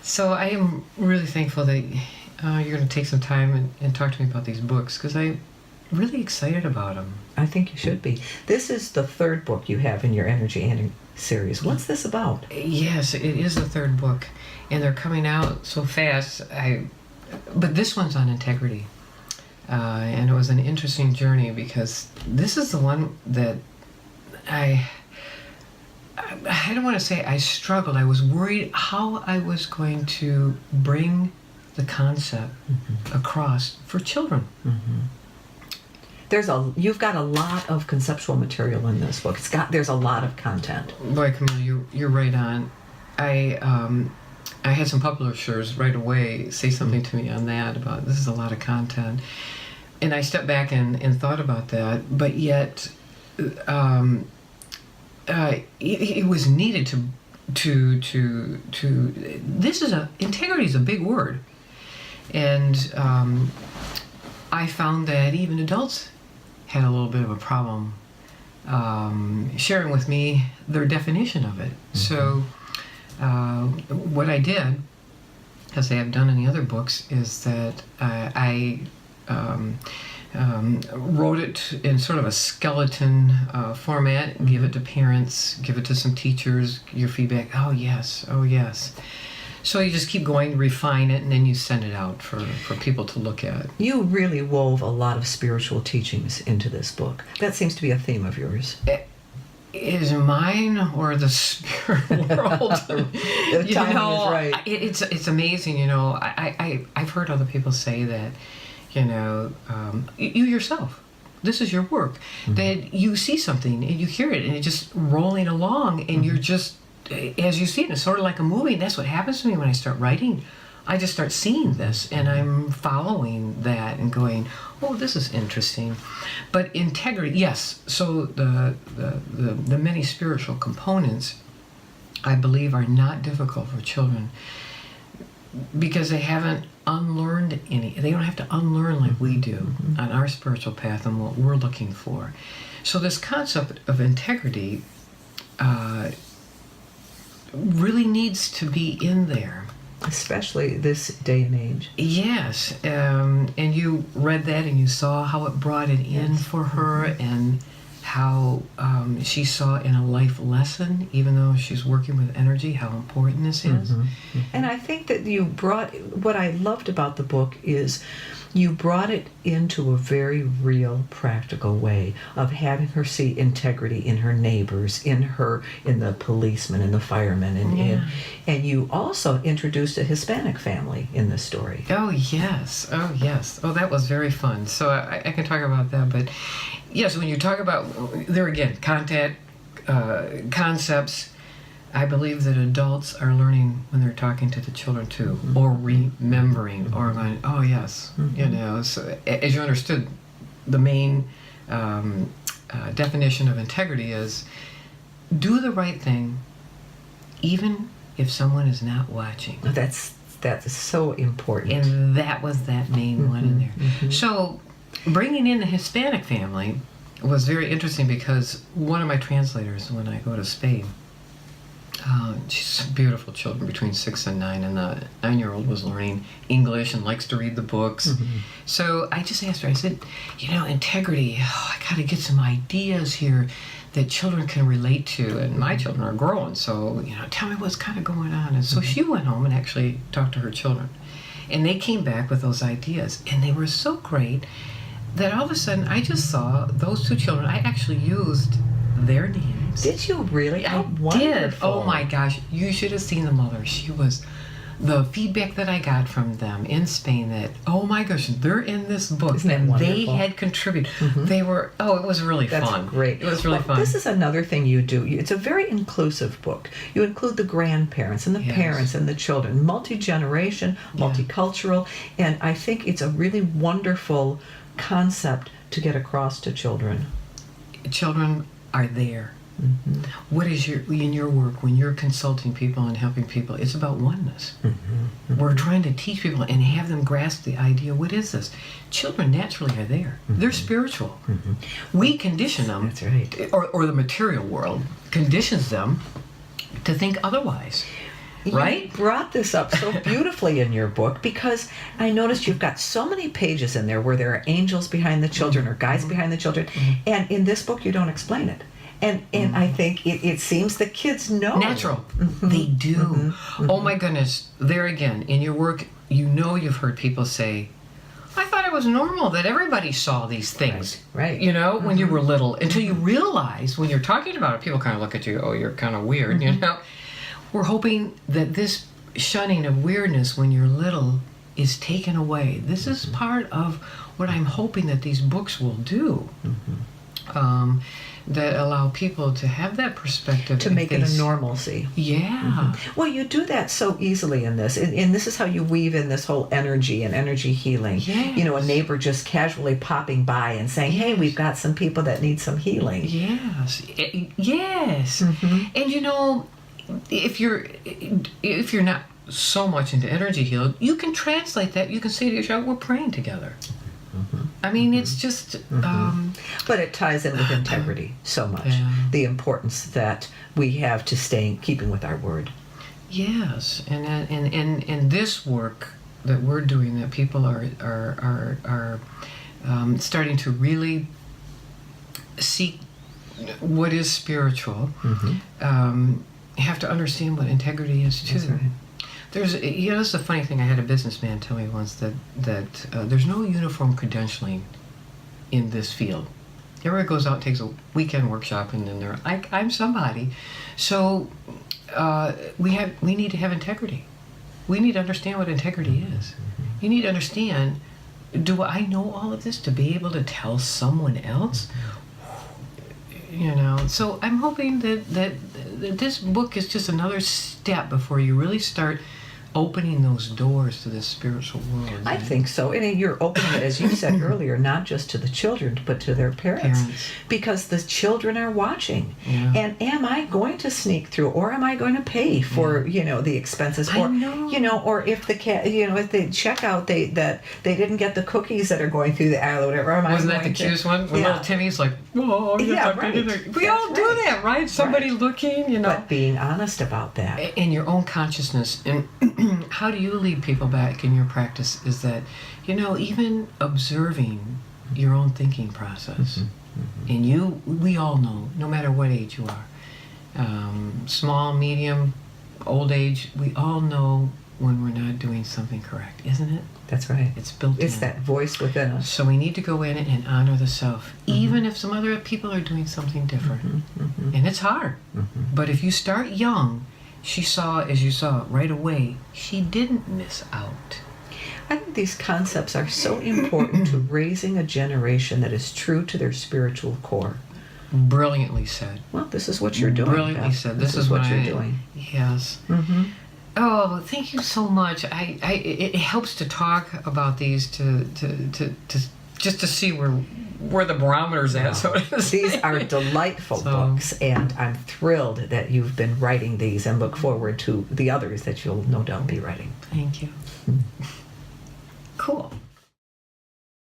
So I am really thankful that you're going to take some time and talk to me about these books because I'm really excited about them. I think you should be. This is the third book you have in your Energy Annie series. What's this about? Yes, it is the third book, and they're coming out so fast. But this one's on integrity, and it was an interesting journey because this is the one that I don't want to say I struggled. I was worried how I was going to bring the concept across for children. You've got a lot of conceptual material in this book. There's a lot of content. Boy, Camille, you're right on. I had some publishers right away say something to me on that about this is a lot of content, and I stepped back and thought about that. But yet, it was needed to this is integrity is a big word, and I found that even adults had a little bit of a problem sharing with me their definition of it. So what I did, as I have done in the other books, is that I wrote it in sort of a skeleton format, give it to parents, give it to some teachers, your feedback, oh yes. So you just keep going, refine it, and then you send it out for people to look at. You really wove a lot of spiritual teachings into this book. That seems to be a theme of yours. Is mine or the spirit world? The timing is right. It's amazing, I've heard other people say that, you yourself, this is your work, that you see something and you hear it and it's just rolling along and you're just, as you see it, it's sort of like a movie. That's what happens to me when I start writing. I just start seeing this and I'm following that and going, oh, this is interesting. But integrity, yes. So the many spiritual components, I believe, are not difficult for children because they haven't unlearned any. They don't have to unlearn like we do on our spiritual path and what we're looking for. So this concept of integrity really needs to be in there. Especially this day and age. Yes, and you read that and you saw how it brought it in for her and how she saw in a life lesson, even though she's working with energy, how important this is. And I think that what I loved about the book is you brought it into a very real, practical way of having her see integrity in her neighbors, in the policemen and the firemen, and you also introduced a Hispanic family in this story. Oh yes, oh that was very fun. So I can talk about that, but yes, when you talk about there again, concepts. I believe that adults are learning when they're talking to the children too, or remembering, or going, oh yes, So as you understood, the main definition of integrity is do the right thing, even if someone is not watching. That is so important. And that was that main one in there. So bringing in the Hispanic family was very interesting because one of my translators, when I go to Spain, she's beautiful children between 6 and 9, and the 9-year-old was learning English and likes to read the books. So I just asked her, I said, integrity, I got to get some ideas here that children can relate to, and my children are growing, so tell me what's kind of going on. And so she went home and actually talked to her children, and they came back with those ideas, and they were so great that all of a sudden I just saw those two children. I actually used their names. Did you really? I did. Oh my gosh, you should have seen the mother. She was, the feedback that I got from them in Spain that, oh my gosh, they're in this book. Isn't that and wonderful? They had contributed. They were, it was really fun. That's great. It was really fun. This is another thing you do. It's a very inclusive book. You include the grandparents and the parents and the children, multi-generation, multicultural, and I think it's a really wonderful concept to get across to children. Children are there. What is in your work when you're consulting people and helping people? It's about oneness. We're trying to teach people and have them grasp the idea. What is this? Children naturally are there. They're spiritual. We condition them. That's right. Or the material world conditions them to think otherwise. right? You brought this up so beautifully in your book because I noticed you've got so many pages in there where there are angels behind the children or guides behind the children, and in this book you don't explain it. And I think it seems the kids know. Natural. They do. Oh my goodness. There again, in your work, you've heard people say, I thought it was normal that everybody saw these things. Right. When you were little, until you realize when you're talking about it, people kind of look at you, oh, you're kind of weird, We're hoping that this shunning of weirdness when you're little is taken away. This is part of what I'm hoping that these books will do. That allow people to have that perspective. To make it a normalcy. Yeah. Well, you do that so easily in this. And this is how you weave in this whole energy and energy healing. Yes. A neighbor just casually popping by and saying, hey, we've got some people that need some healing. Yes. Yes. And if you're not so much into energy healing, you can translate that. You can say to your child, we're praying together. I mean, it's just... but it ties in with integrity so much. Yeah. The importance that we have to stay in keeping with our word. Yes. And this work that we're doing, that people are starting to really seek what is spiritual, have to understand what integrity is too. That's right. There's, this is a funny thing. I had a businessman tell me once that there's no uniform credentialing in this field. Everybody goes out and takes a weekend workshop, and then they're like, I'm somebody. So we need to have integrity. We need to understand what integrity is. You need to understand, do I know all of this to be able to tell someone else? So I'm hoping that this book is just another step before you really start opening those doors to this spiritual world. I think so. And you're opening it, as you said earlier, not just to the children, but to their parents. Because the children are watching. Yeah. And am I going to sneak through, or am I going to pay for, the expenses? Or, I know. Or if the cat, if they check out, they didn't get the cookies that are going through the aisle or whatever. Wasn't that the cutest one? When little Timmy's like, whoa, right. We all do that, right? Somebody looking, But being honest about that. In your own consciousness, and how do you lead people back in your practice is that, even observing your own thinking process. And we all know, no matter what age you are, small, medium, old age, we all know when we're not doing something correct, isn't it? That's right. It's built in. It's that voice within us. So we need to go in and honor the self, even if some other people are doing something different. And it's hard. But if you start young, she saw, as you saw right away, she didn't miss out. I think these concepts are so important to raising a generation that is true to their spiritual core. Brilliantly said. Well, this is what you're doing. Brilliantly Beth. said. This is what you're doing. Yes. Oh, thank you so much. It helps to talk about these to just to see where the barometer's at. So these are delightful books, and I'm thrilled that you've been writing these, and look forward to the others that you'll no doubt be writing. Thank you. Cool.